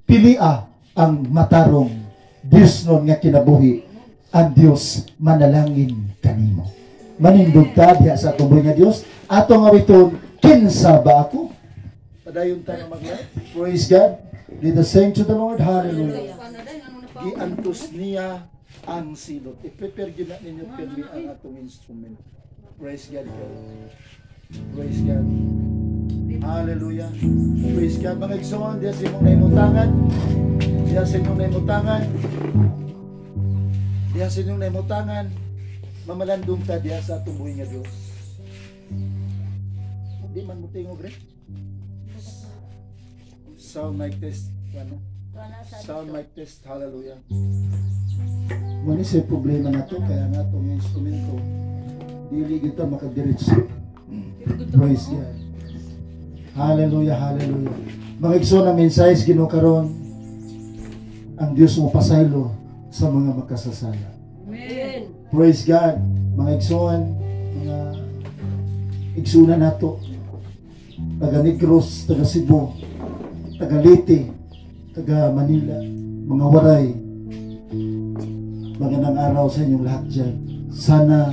pilia ang matarong Diyos nun nga kinabuhi, ang Diyos manalangin kanimo. Manindog ta diha sa tuboy nga Diyos, ato nga witon, kinsa ba ako? Padayon tayo mag-live. Praise God. Let us sing to the Lord. Hallelujah. Giantos niya ang silot. I-prepare gina ninyo pirmi ang atong instrument. Praise God. Praise God. Hallelujah. Praise God. Mga igsoon, diya sa imong naimutangan. Diya sa imong naimutangan. Diya sa imong naimutangan. Mamalandong ta diya sa atong buhay nga Diyos. Di man mo tingog rin. Sound mic test. Ano? Sound mic test. Hallelujah. Muna siya problema na to. Kaya nga itong instrumento dili kita makadiretso. Praise God. Hallelujah, hallelujah. Mga igsoon na mensahe Ginoo karon, ang Diyos mo pasaylo sa mga makasasala. Amen. Praise God. Mga igsoon, mga igsoon na nato, taga Negros, taga Cebu, taga Leyte, taga Manila, mga waray, magandang araw sa inyong lahat dyan. Sana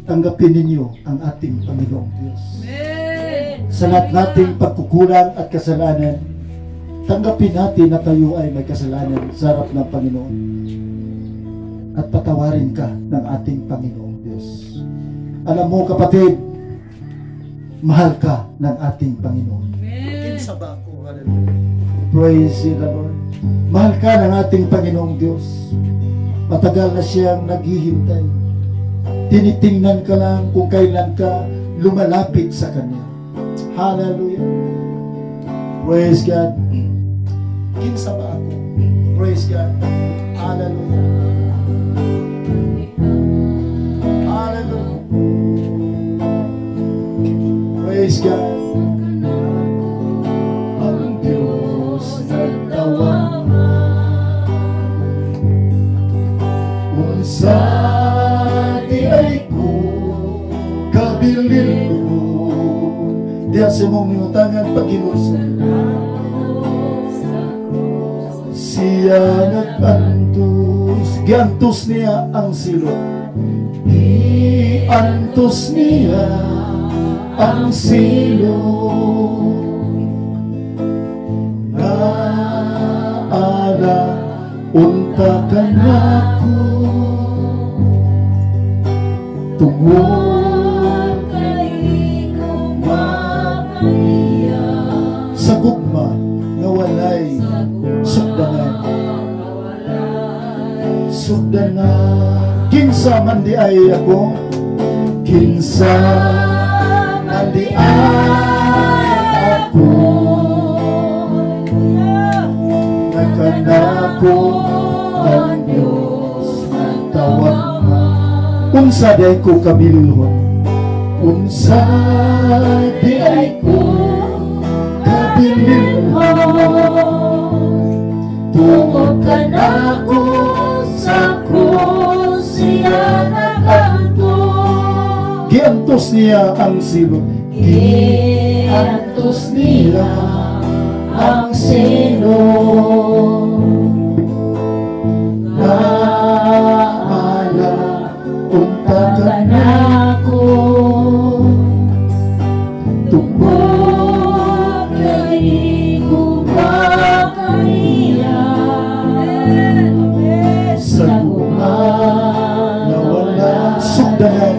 tanggapin ninyo ang ating Panginoong Diyos. Amen. Sa lahat nating pagkukulang at kasalanan, tanggapin natin na tayo ay may kasalanan sa harap ng Panginoon. At patawarin ka ng ating Panginoong Diyos. Alam mo kapatid, mahal ka ng ating Panginoon. Kinsa ba ako? Hallelujah. Praise the Lord. Mahal ka ng ating Panginoong Diyos. Matagal na siyang naghihintay. Tinitingnan ka lang kung kailan ka lumalapit sa Kanya. Hallelujah. Praise God. Kinsa ba ako? Praise God. Hallelujah. Hallelujah. Praise God. Ang Diyos nagtawag unsa di ay ko kabilin diya sa mong niutangan pag-inusan siya nag-antos giantos niya ang silot giantos niya ang silot naala unta ka na ko tungod kay kumapaniya sa gugma nga walay sugdanan kinsa man di ay ako kinsa man di ay ako nagkanako ang Diyos nagtawag unsa di ay ko kabilhon unsa di ay ko kabilhon tungod kanako sa krus siya nag-antos giantos niya ang silot giantos niya ang silot naala unta kanako tungod kay kumapaniya sa gugma na wala sugdanan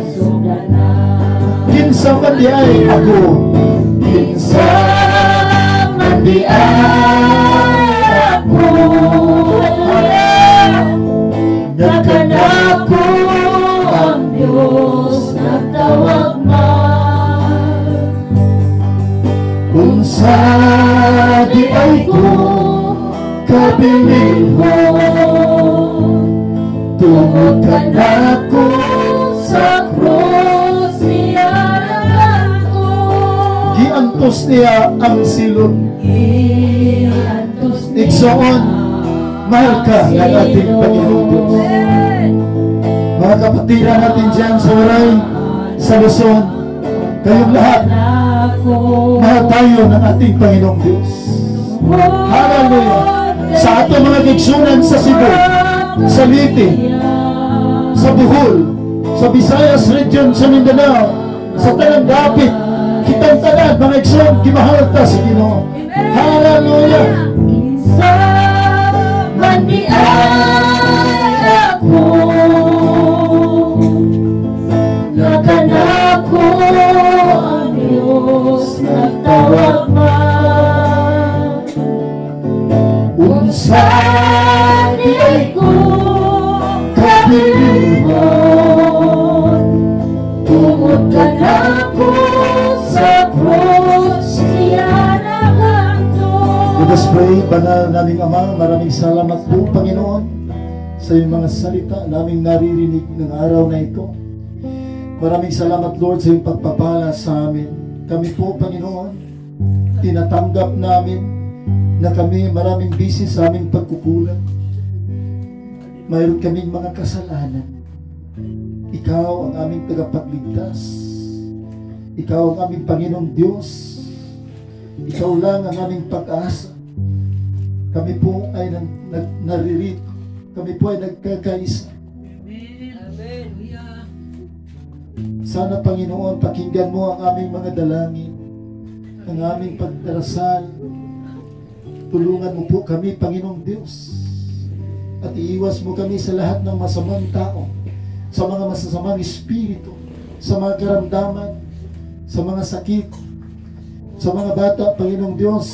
kinsa man di ay ako kinsa man di ay ako nagkanako ang Diyos nagtawag man unsa di ay ko kabilihon tungod kanako sa krus siya nag-antos giantos niya ang silot giantos niya igsoon mahal ka ng ating Panginoong Diyos. Mga kapatiran natin dyan sa Waray, sa Luzon, kayong lahat mahal tayo ng ating Panginoong Diyos. Hallelujah. Sa ato mga gigsunan sa Cebu, sa Leyte, sa Bohol, sa Visayas region, sa Mindanao, sa tanang dapit, kitang tanan, mga igsoon, kimahal ta sa Ginoo. Hallelujah. Sa maniala ko, nakanako ang Diyos nagtawag man. Unsa di ay ko kabilihon, tungod ka na ko sa cross niya nakanto. Let us pray. Banal naming Ama, maraming salamat po, Panginoon, sa iyong mga salita naming naririnig ng araw na ito. Maraming salamat, Lord, sa iyong pagpapala sa amin. Kami po, Panginoon, tinatanggap namin na kami maraming busy sa aming pagkukulang. Mayroon kaming mga kasalanan. Ikaw ang aming tagapagligtas. Ikaw ang aming Panginoong Diyos. Ikaw lang ang aming pag-asa. Kami po ay naririto. Kami po ay nagkakaisa. Sana, Panginoon, pakinggan mo ang aming mga dalangin, ang aming pagdarasal. Tulungan mo po kami, Panginoong Diyos, at iiwas mo kami sa lahat ng masamang tao, sa mga masasamang espiritu, sa mga karamdaman, sa mga sakit, sa mga bata, Panginoong Diyos,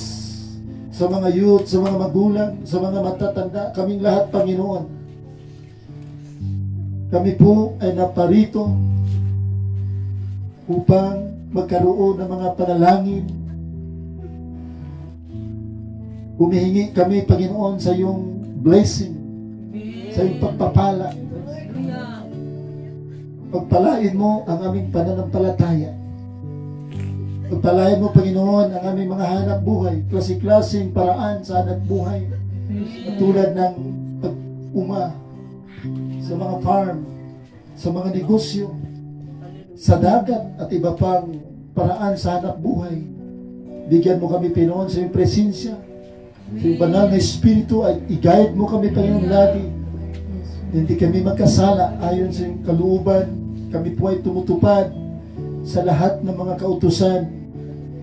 sa mga youth, sa mga magulang, sa mga matatanda, kaming lahat, Panginoon. Kami po ay naparito upang magkaroon ng mga panalangin. Humihingi kami, Panginoon, sa iyong blessing, sa iyong pagpapala. Pagpalain mo ang aming pananampalataya. Pagpalain mo, Panginoon, ang aming mga hanap buhay, klase-klaseng paraan sa hanap buhay, tulad ng pag-uma sa mga farm, sa mga negosyo, sa dagat, at iba pang paraan sa hanap buhay. Bigyan mo kami, Panginoon, sa iyong presensya, sa iyong banal na Espiritu, ay i-guide mo kami, Panginoon, lagi. Hindi kami magkasala ayon sa iyong kalooban. Kami po ay tumutupad sa lahat ng mga kautusan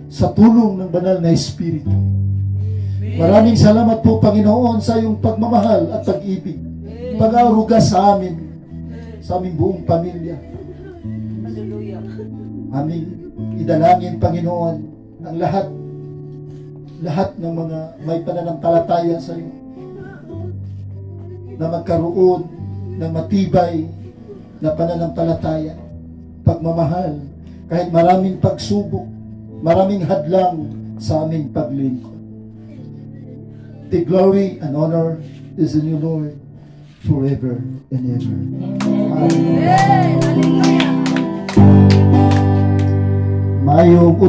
sa tulong ng banal na Espiritu. Maraming salamat po, Panginoon, sa iyong pagmamahal at pag-ibig, pag-aaruga sa amin, sa aming buong pamilya. Aming idalangin, Panginoon, ang lahat ng mga may pananampalataya sa iyo, na magkaroon ng matibay na pananampalataya, pagmamahal, kahit maraming pagsubok, maraming hadlang sa aming paglingkod. The glory and honor is in you, Lord, forever and ever. Amen. Mayong